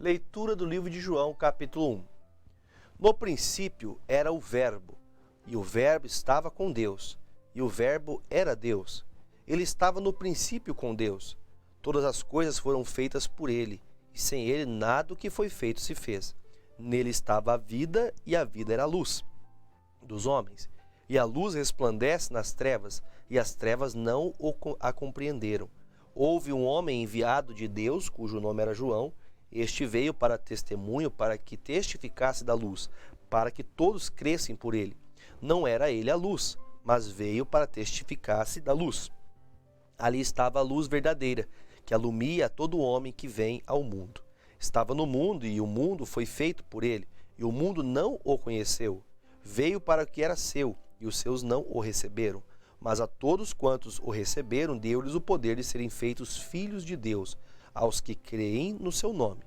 Leitura do livro de João, capítulo 1. No princípio era o Verbo, e o Verbo estava com Deus, e o Verbo era Deus. Ele estava no princípio com Deus. Todas as coisas foram feitas por ele, e sem ele nada do que foi feito se fez. Nele estava a vida, e a vida era a luz dos homens. E a luz resplandece nas trevas, e as trevas não a compreenderam. Houve um homem enviado de Deus, cujo nome era João. Este veio para testemunho, para que testificasse da luz, para que todos crescem por ele. Não era ele a luz, mas veio para testificasse da luz. Ali estava a luz verdadeira, que alumia a todo homem que vem ao mundo. Estava no mundo, e o mundo foi feito por ele, e o mundo não o conheceu. Veio para o que era seu, e os seus não o receberam. Mas a todos quantos o receberam, deu-lhes o poder de serem feitos filhos de Deus, aos que creem no seu nome,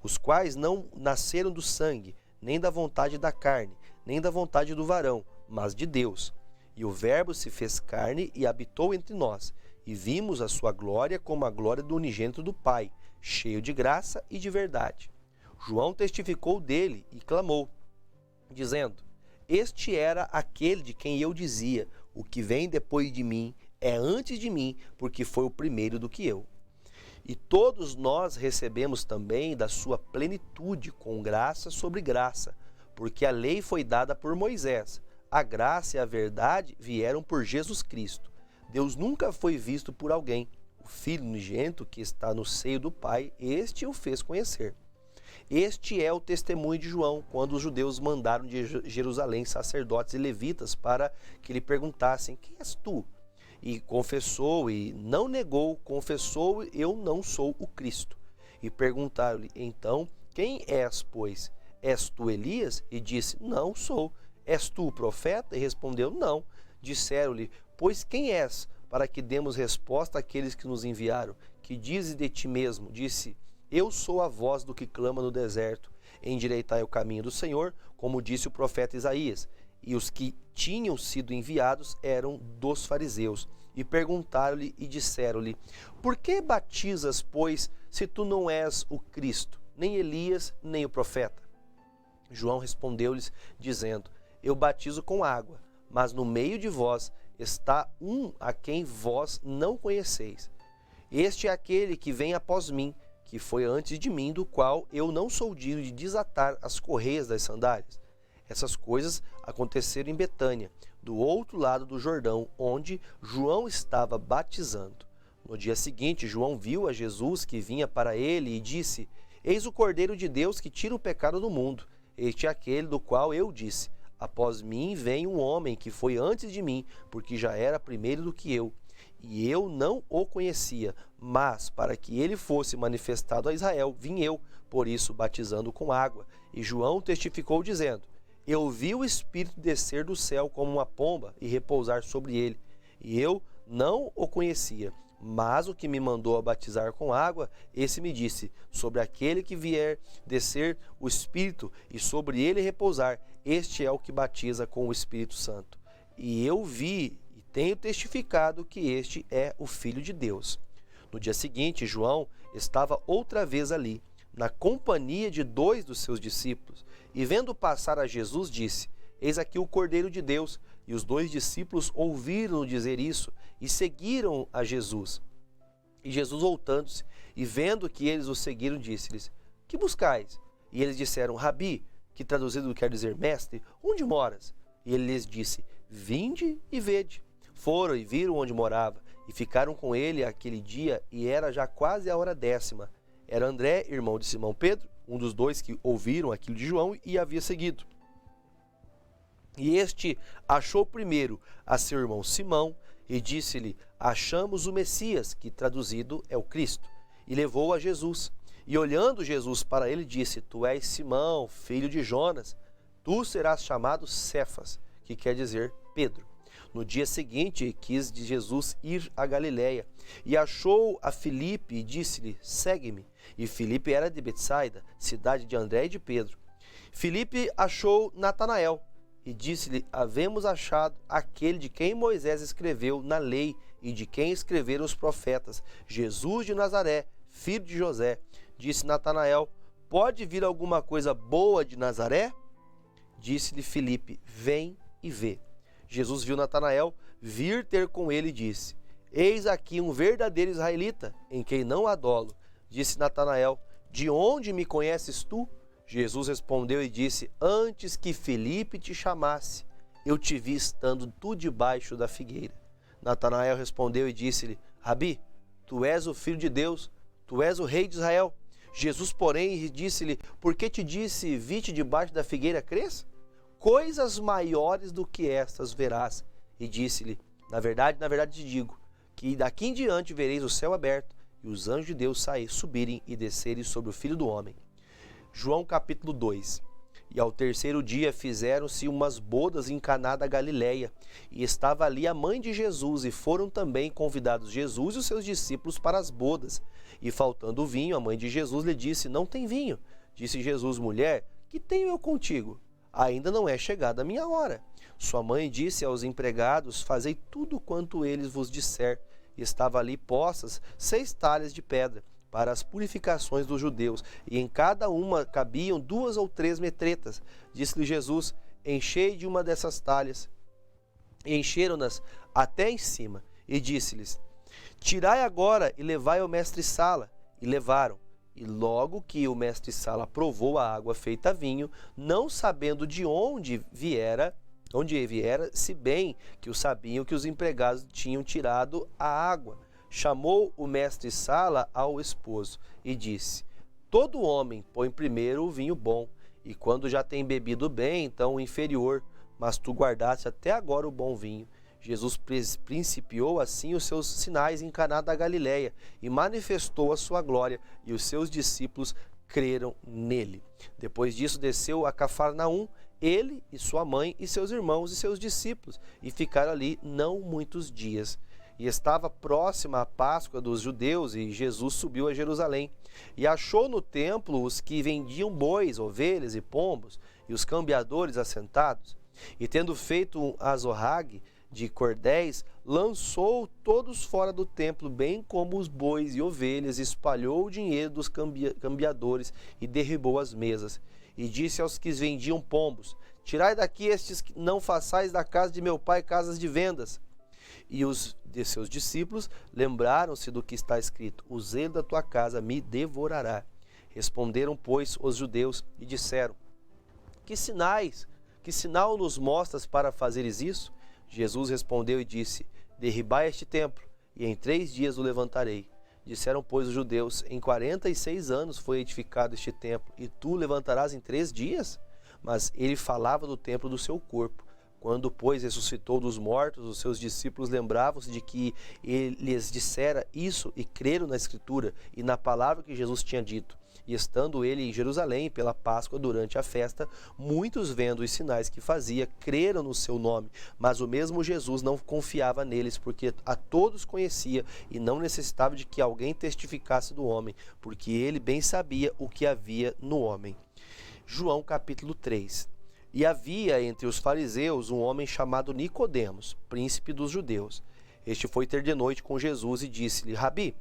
os quais não nasceram do sangue, nem da vontade da carne, nem da vontade do varão, mas de Deus. E o Verbo se fez carne e habitou entre nós, e vimos a sua glória como a glória do unigênito do Pai, cheio de graça e de verdade. João testificou dele e clamou, dizendo: Este era aquele de quem eu dizia, o que vem depois de mim é antes de mim, porque foi o primeiro do que eu. E todos nós recebemos também da sua plenitude, com graça sobre graça, porque a lei foi dada por Moisés, a graça e a verdade vieram por Jesus Cristo. Deus nunca foi visto por alguém. O Filho unigênito que está no seio do Pai, este o fez conhecer. Este é o testemunho de João, quando os judeus mandaram de Jerusalém sacerdotes e levitas para que lhe perguntassem: Quem és tu? E confessou e não negou, confessou: Eu não sou o Cristo. E perguntaram-lhe: Então, quem és, pois? És tu Elias? E disse: Não sou. És tu o profeta? E respondeu: Não. Disseram-lhe: Pois quem és, para que demos resposta àqueles que nos enviaram? Que dizes de ti mesmo? Disse: Eu sou a voz do que clama no deserto. Endireitai o caminho do Senhor, como disse o profeta Isaías. E os que tinham sido enviados eram dos fariseus. E perguntaram-lhe e disseram-lhe: Por que batizas, pois, se tu não és o Cristo, nem Elias, nem o profeta? João respondeu-lhes, dizendo: Eu batizo com água, mas no meio de vós está um a quem vós não conheceis. Este é aquele que vem após mim, que foi antes de mim, do qual eu não sou digno de desatar as correias das sandálias. Essas coisas aconteceram em Betânia, do outro lado do Jordão, onde João estava batizando. No dia seguinte, João viu a Jesus que vinha para ele e disse: Eis o Cordeiro de Deus que tira o pecado do mundo. Este é aquele do qual eu disse: Após mim vem um homem que foi antes de mim, porque já era primeiro do que eu. E eu não o conhecia, mas para que ele fosse manifestado a Israel, vim eu, por isso batizando com água. E João testificou dizendo: Eu vi o Espírito descer do céu como uma pomba e repousar sobre ele. E eu não o conhecia, mas o que me mandou a batizar com água, esse me disse: Sobre aquele que vier descer o Espírito e sobre ele repousar, este é o que batiza com o Espírito Santo. E eu vi e tenho testificado que este é o Filho de Deus. No dia seguinte, João estava outra vez ali, na companhia de 2 dos seus discípulos, e vendo passar a Jesus, disse: Eis aqui o Cordeiro de Deus. E os 2 discípulos ouviram-no dizer isso e seguiram a Jesus. E Jesus, voltando-se e vendo que eles o seguiram, disse-lhes: Que buscais? E eles disseram: Rabi, que traduzido quer dizer mestre, onde moras? E ele lhes disse: Vinde e vede. Foram e viram onde morava, e ficaram com ele aquele dia, e era já quase a hora 10ª. Era André, irmão de Simão Pedro, um dos 2 que ouviram aquilo de João e havia seguido. E este achou primeiro a seu irmão Simão e disse-lhe: Achamos o Messias, que traduzido é o Cristo. E levou a Jesus. E olhando Jesus para ele, disse: Tu és Simão, filho de Jonas. Tu serás chamado Cefas, que quer dizer Pedro. No dia seguinte, quis de Jesus ir a Galiléia, e achou a Filipe e disse-lhe: Segue-me. E Filipe era de Betsaida, cidade de André e de Pedro. Filipe achou Natanael e disse-lhe: Havemos achado aquele de quem Moisés escreveu na lei e de quem escreveram os profetas, Jesus de Nazaré, filho de José. Disse Natanael: pode vir alguma coisa boa de Nazaré? Disse-lhe Filipe: vem e vê. Jesus viu Natanael vir ter com ele e disse: eis aqui um verdadeiro israelita, em quem não há dolo. Disse Natanael: de onde me conheces tu? Jesus respondeu e disse: antes que Filipe te chamasse, eu te vi estando tu debaixo da figueira. Natanael respondeu e disse-lhe: Rabi, tu és o Filho de Deus, tu és o Rei de Israel. Jesus, porém, disse-lhe: por que te disse, vi-te debaixo da figueira, crês? Coisas maiores do que estas verás. E disse-lhe: na verdade te digo, que daqui em diante vereis o céu aberto e os anjos de Deus subirem e descerem sobre o Filho do Homem. João capítulo 2. E ao terceiro dia fizeram-se umas bodas em Caná da Galileia, e estava ali a mãe de Jesus, e foram também convidados Jesus e os seus discípulos para as bodas. E faltando o vinho, a mãe de Jesus lhe disse: não tem vinho. Disse Jesus: mulher, que tenho eu contigo? Ainda não é chegada a minha hora. Sua mãe disse aos empregados: fazei tudo quanto eles vos disser. E estava ali postas 6 talhas de pedra para as purificações dos judeus, e em cada uma cabiam 2 ou 3 metretas. Disse-lhe Jesus: enchei de uma dessas talhas. E encheram-nas até em cima. E disse-lhes: tirai agora e levai ao mestre-sala. E levaram. E logo que o mestre-sala provou a água feita vinho, não sabendo de onde viera, se bem que o sabiam que os empregados tinham tirado a água, chamou o mestre-sala ao esposo e disse: todo homem põe primeiro o vinho bom, e quando já tem bebido bem, então o inferior, mas tu guardaste até agora o bom vinho. Jesus principiou assim os seus sinais em Caná da Galileia e manifestou a sua glória, e os seus discípulos creram nele. Depois disso desceu a Cafarnaum, ele e sua mãe e seus irmãos e seus discípulos, e ficaram ali não muitos dias. E estava próxima a Páscoa dos judeus, e Jesus subiu a Jerusalém, e achou no templo os que vendiam bois, ovelhas e pombos, e os cambiadores assentados. E tendo feito um azorrague de cordéis, lançou todos fora do templo, bem como os bois e ovelhas, espalhou o dinheiro dos cambiadores e derribou as mesas. E disse aos que vendiam pombos: tirai daqui estes, não façais da casa de meu pai casas de vendas. E os de seus discípulos lembraram-se do que está escrito: o zelo da tua casa me devorará. Responderam, pois, os judeus e disseram: que sinal nos mostras para fazeres isso? Jesus respondeu e disse: derribai este templo, e em 3 dias o levantarei. Disseram, pois, os judeus: em 46 anos foi edificado este templo, e tu o levantarás em 3 dias? Mas ele falava do templo do seu corpo. Quando, pois, ressuscitou dos mortos, os seus discípulos lembravam-se de que ele lhes dissera isso, e creram na Escritura e na palavra que Jesus tinha dito. E estando ele em Jerusalém pela Páscoa durante a festa, muitos, vendo os sinais que fazia, creram no seu nome. Mas o mesmo Jesus não confiava neles, porque a todos conhecia e não necessitava de que alguém testificasse do homem, porque ele bem sabia o que havia no homem. João capítulo 3. E havia entre os fariseus um homem chamado Nicodemos, príncipe dos judeus. Este foi ter de noite com Jesus e disse-lhe: Rabi,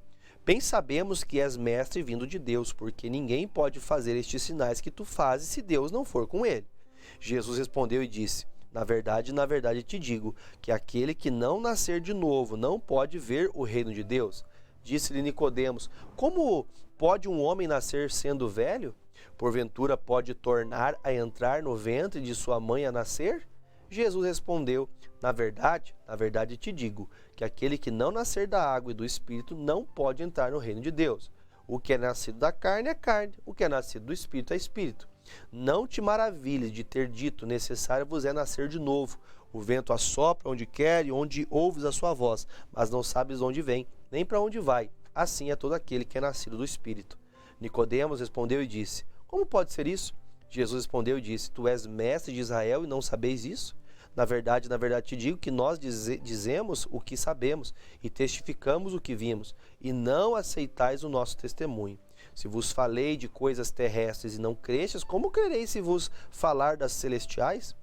bem sabemos que és mestre vindo de Deus, porque ninguém pode fazer estes sinais que tu fazes se Deus não for com ele. Jesus respondeu e disse: na verdade te digo, que aquele que não nascer de novo não pode ver o reino de Deus. Disse-lhe Nicodemos: como pode um homem nascer sendo velho? Porventura pode tornar a entrar no ventre de sua mãe a nascer? Jesus respondeu: na verdade te digo, que aquele que não nascer da água e do Espírito não pode entrar no reino de Deus. O que é nascido da carne é carne, o que é nascido do Espírito é Espírito. Não te maravilhes de ter dito: necessário vos é nascer de novo. O vento assopra onde quer e onde ouves a sua voz, mas não sabes onde vem, nem para onde vai. Assim é todo aquele que é nascido do Espírito. Nicodemos respondeu e disse: como pode ser isso? Jesus respondeu e disse: tu és mestre de Israel e não sabeis isso? Na verdade te digo que nós dizemos o que sabemos e testificamos o que vimos, e não aceitais o nosso testemunho. Se vos falei de coisas terrestres e não crestes, como crereis se vos falar das celestiais?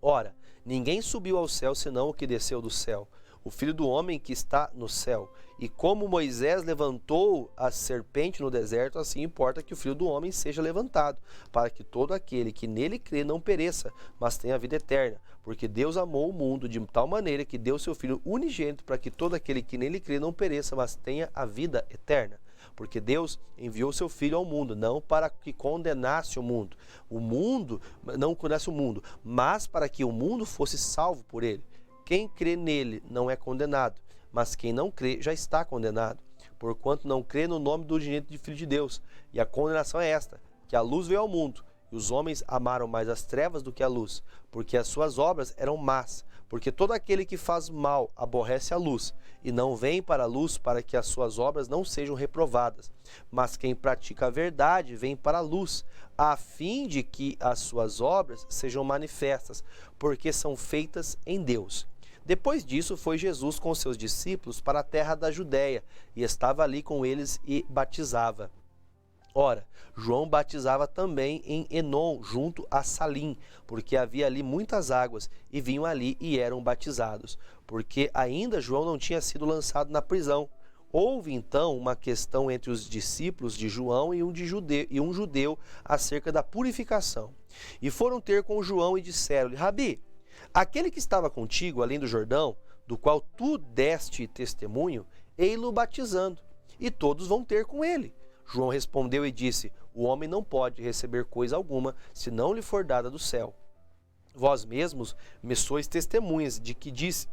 Ora, ninguém subiu ao céu senão o que desceu do céu, o Filho do Homem que está no céu. E como Moisés levantou a serpente no deserto, assim importa que o Filho do Homem seja levantado, para que todo aquele que nele crê não pereça, mas tenha a vida eterna. Porque Deus amou o mundo de tal maneira que deu seu Filho unigênito, para que todo aquele que nele crê não pereça, mas tenha a vida eterna. Porque Deus enviou seu Filho ao mundo, não para que condenasse o mundo. O mundo não condenasse o mundo, mas para que o mundo fosse salvo por ele. Quem crê nele não é condenado, mas quem não crê já está condenado, porquanto não crê no nome do unigênito de Filho de Deus. E a condenação é esta, que a luz veio ao mundo, e os homens amaram mais as trevas do que a luz, porque as suas obras eram más. Porque todo aquele que faz mal aborrece a luz, e não vem para a luz para que as suas obras não sejam reprovadas. Mas quem pratica a verdade vem para a luz, a fim de que as suas obras sejam manifestas, porque são feitas em Deus. Depois disso, foi Jesus com seus discípulos para a terra da Judéia, e estava ali com eles e batizava. Ora, João batizava também em Enom, junto a Salim, porque havia ali muitas águas, e vinham ali e eram batizados, porque ainda João não tinha sido lançado na prisão. Houve então uma questão entre os discípulos de João e um judeu acerca da purificação. E foram ter com João e disseram-lhe: Rabi, aquele que estava contigo além do Jordão, do qual tu deste testemunho, ei-lo batizando, e todos vão ter com ele. João respondeu e disse: o homem não pode receber coisa alguma, se não lhe for dada do céu. Vós mesmos me sois testemunhas de que disse: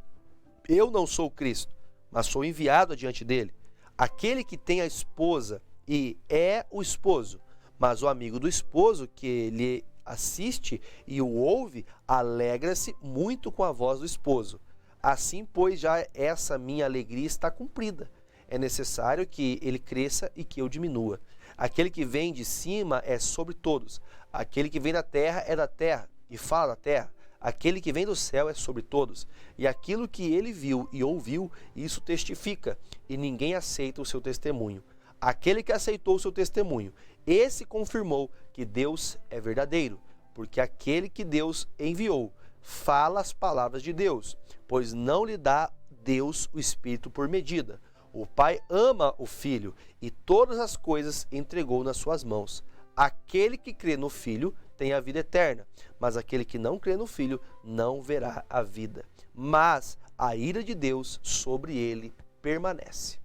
eu não sou Cristo, mas sou enviado adiante dele. Aquele que tem a esposa e é o esposo, mas o amigo do esposo que lhe assiste e o ouve, alegra-se muito com a voz do esposo. Assim, pois, já essa minha alegria está cumprida. É necessário que ele cresça e que eu diminua. Aquele que vem de cima é sobre todos. Aquele que vem da terra é da terra e fala da terra. Aquele que vem do céu é sobre todos. E aquilo que ele viu e ouviu, isso testifica, e ninguém aceita o seu testemunho. Aquele que aceitou o seu testemunho, esse confirmou que Deus é verdadeiro, porque aquele que Deus enviou fala as palavras de Deus, pois não lhe dá Deus o Espírito por medida. O Pai ama o Filho e todas as coisas entregou nas suas mãos. Aquele que crê no Filho tem a vida eterna, mas aquele que não crê no Filho não verá a vida. Mas a ira de Deus sobre ele permanece.